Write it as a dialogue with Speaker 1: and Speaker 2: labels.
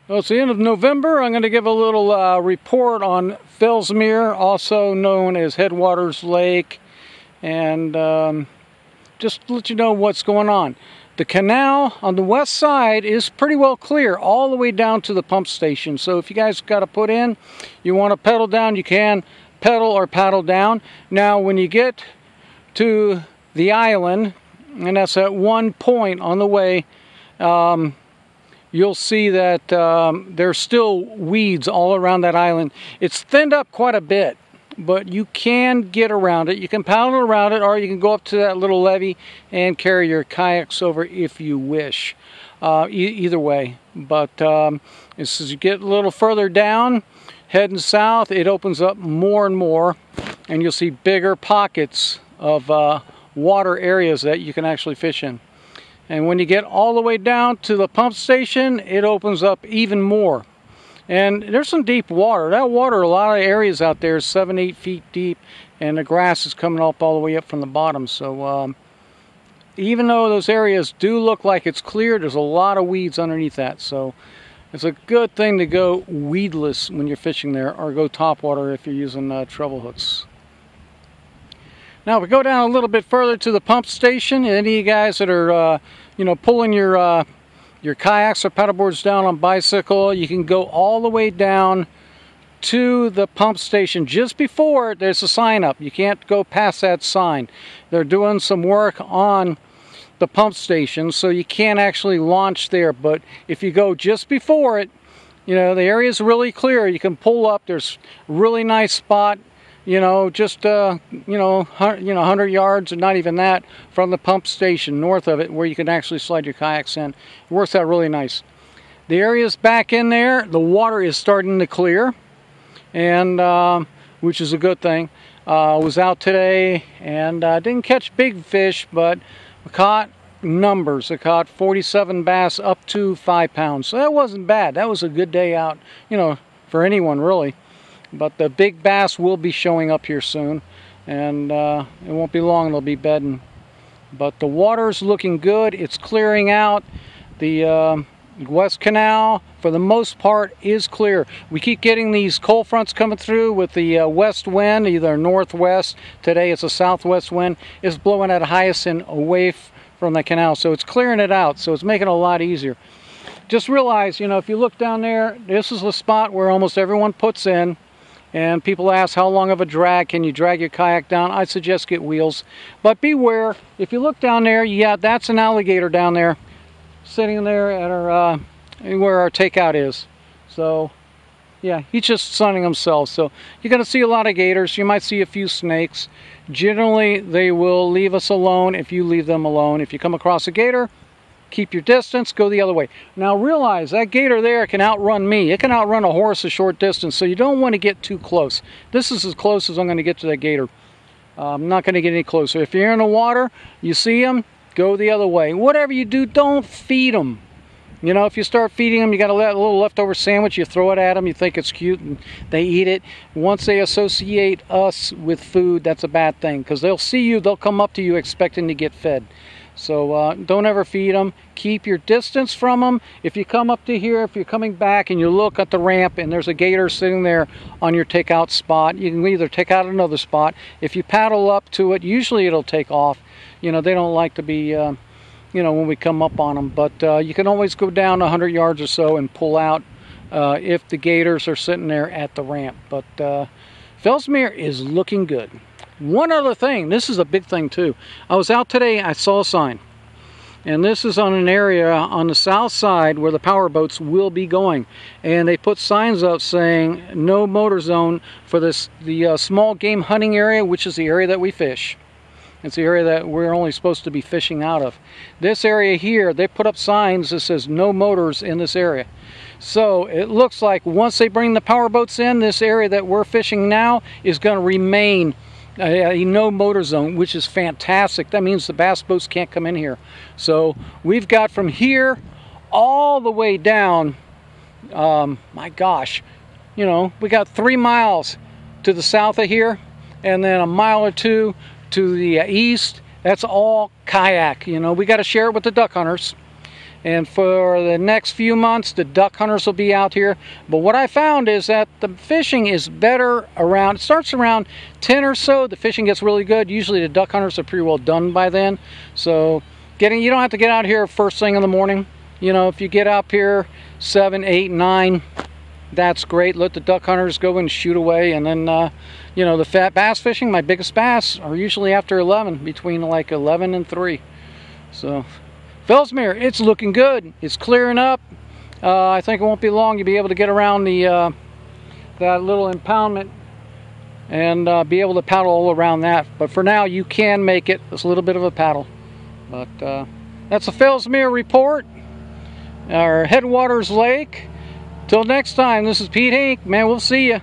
Speaker 1: Well, it's the end of November. I'm going to give a little report on Fellsmere, also known as Headwaters Lake, and just to let you know what's going on. The canal on the west side is pretty well clear all the way down to the pump station. So if you guys got to put in, you want to pedal down, you can pedal or paddle down. Now when you get to the island, and that's at one point on the way, you'll see that there's still weeds all around that island. It's thinned up quite a bit, but you can get around it. You can paddle around it, or you can go up to that little levee and carry your kayaks over if you wish. Either way. But as you get a little further down, heading south, it opens up more and more, and you'll see bigger pockets of water areas that you can actually fish in. And when you get all the way down to the pump station, it opens up even more. And there's some deep water. That water, a lot of areas out there is 7-8 feet deep, and the grass is coming up all the way up from the bottom. So even though those areas do look like it's clear, there's a lot of weeds underneath that. So it's a good thing to go weedless when you're fishing there, or go topwater if you're using treble hooks. Now, if we go down a little bit further to the pump station, any of you guys that are, pulling your kayaks or paddleboards down on bicycle, you can go all the way down to the pump station. Just before it, there's a sign up. You can't go past that sign. They're doing some work on the pump station, so you can't actually launch there. But if you go just before it, the area is really clear. You can pull up. There's a really nice spot. Just 100 yards, and not even that, from the pump station north of it, where you can actually slide your kayaks in. It works out really nice. The areas back in there, the water is starting to clear, and which is a good thing. I was out today, and I didn't catch big fish, but I caught numbers. I caught 47 bass up to 5 pounds, so that wasn't bad. That was a good day out, for anyone really. But the big bass will be showing up here soon, and it won't be long, they'll be bedding. But the water's looking good. It's clearing out. The West Canal, for the most part, is clear. We keep getting these cold fronts coming through with the west wind, either northwest. Today it's a southwest wind. It's blowing at hyacinth away from the canal, so it's clearing it out, so it's making it a lot easier. Just realize, if you look down there, this is the spot where almost everyone puts in. And people ask, how long of a drag can you drag your kayak down? I suggest get wheels. But beware, if you look down there, yeah, that's an alligator down there, sitting there at our where our takeout is. So, yeah, he's just sunning himself. So you're going to see a lot of gators. You might see a few snakes. Generally, they will leave us alone if you leave them alone. If you come across a gator, keep your distance, go the other way. Now realize that gator there can outrun me. It can outrun a horse a short distance, so you don't want to get too close. This is as close as I'm going to get to that gator. I'm not going to get any closer. If you're in the water, you see them, go the other way. Whatever you do, don't feed them. If you start feeding them, you got a little leftover sandwich, you throw it at them, you think it's cute, and they eat it. Once they associate us with food, that's a bad thing, because they'll see you, they'll come up to you expecting to get fed. So don't ever feed them. Keep your distance from them. If you come up to here, if you're coming back and you look at the ramp and there's a gator sitting there on your takeout spot, you can either take out another spot. If you paddle up to it, usually it'll take off. They don't like to be, when we come up on them. But you can always go down 100 yards or so and pull out if the gators are sitting there at the ramp. But Fellsmere is looking good. One other thing, this is a big thing too. I was out today, I saw a sign. And this is on an area on the south side where the power boats will be going. And they put signs up saying no motor zone for the small game hunting area, which is the area that we fish. It's the area that we're only supposed to be fishing out of. This area here, they put up signs that says no motors in this area. So it looks like once they bring the power boats in, this area that we're fishing now is going to remain a no motor zone, which is fantastic. That means the bass boats can't come in here. So we've got from here all the way down, my gosh, we got 3 miles to the south of here, and then a mile or two to the east. That's all kayak. We got to share it with the duck hunters. And for the next few months, the duck hunters will be out here. But what I found is that the fishing is better around, it starts around 10 or so. The fishing gets really good. Usually the duck hunters are pretty well done by then. So you don't have to get out here first thing in the morning. You know, if you get up here 7, 8, 9, that's great. Let the duck hunters go and shoot away. And then, you know, the fat bass fishing, my biggest bass are usually after 11, between like 11 and 3. So, Fellsmere, it's looking good. It's clearing up. I think it won't be long. You'll be able to get around the that little impoundment and be able to paddle all around that. But for now, you can make it. It's a little bit of a paddle. But that's a Fellsmere report. Our Headwaters Lake. Till next time, this is Pete Hink. Man, we'll see you.